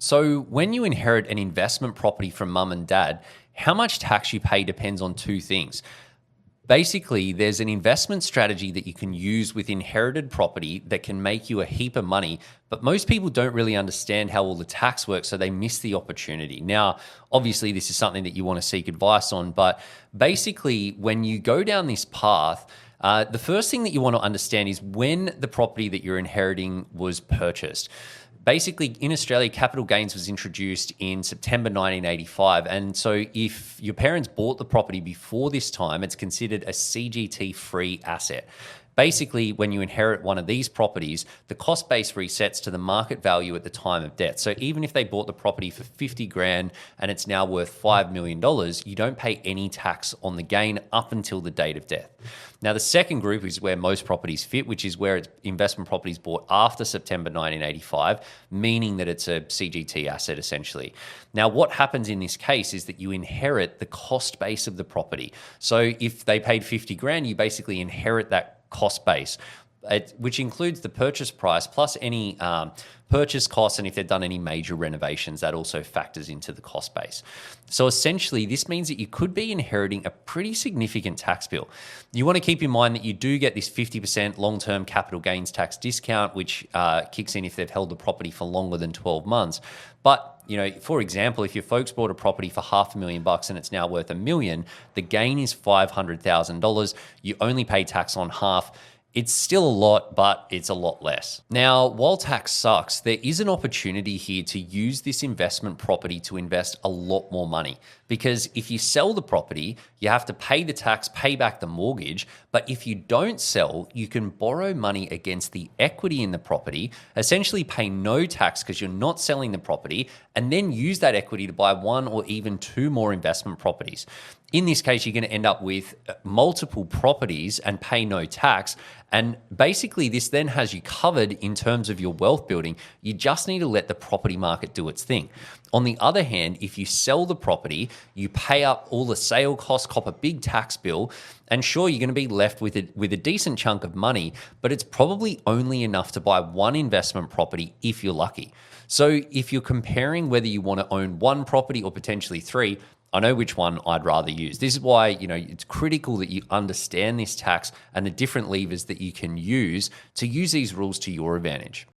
So, when you inherit an investment property from mum and dad, how much tax you pay depends on two things. Basically, there's an investment strategy that you can use with inherited property that can make you a heap of money, but most people don't really understand how all the tax works, so they miss the opportunity. Now, obviously, this is something that you want to seek advice on, but basically, when you go down this path, the first thing that you want to understand is when the property that you're inheriting was purchased. Basically, in Australia, capital gains was introduced in September 1985. And so if your parents bought the property before this time, it's considered a CGT free asset. Basically, when you inherit one of these properties, the cost base resets to the market value at the time of death. So even if they bought the property for 50 grand and it's now worth $5 million, you don't pay any tax on the gain up until the date of death. Now, the second group is where most properties fit, which is where it's investment properties bought after September 1985, meaning that it's a CGT asset essentially. Now, what happens in this case is that you inherit the cost base of the property. So if they paid 50 grand, you basically inherit that cost base, which includes the purchase price plus any purchase costs, and if they've done any major renovations, that also factors into the cost base. So essentially, this means that you could be inheriting a pretty significant tax bill. You want to keep in mind that you do get this 50% long-term capital gains tax discount, which kicks in if they've held the property for longer than 12 months. But for example, if your folks bought a property for $500,000 and it's now worth $1 million, the gain is $500,000. You only pay tax on half. It's still a lot, but it's a lot less. Now, while tax sucks, there is an opportunity here to use this investment property to invest a lot more money. Because if you sell the property, you have to pay the tax, pay back the mortgage. But if you don't sell, you can borrow money against the equity in the property, essentially pay no tax because you're not selling the property, and then use that equity to buy one or even two more investment properties. In this case, you're going to end up with multiple properties and pay no tax. And basically, this then has you covered in terms of your wealth building. You just need to let the property market do its thing. On the other hand, if you sell the property, you pay up all the sale costs, cop a big tax bill, and sure, you're going to be left with a decent chunk of money, but it's probably only enough to buy one investment property if you're lucky. So if you're comparing whether you want to own one property or potentially three, I know which one I'd rather use. This is why, it's critical that you understand this tax and the different levers that you can use to use these rules to your advantage.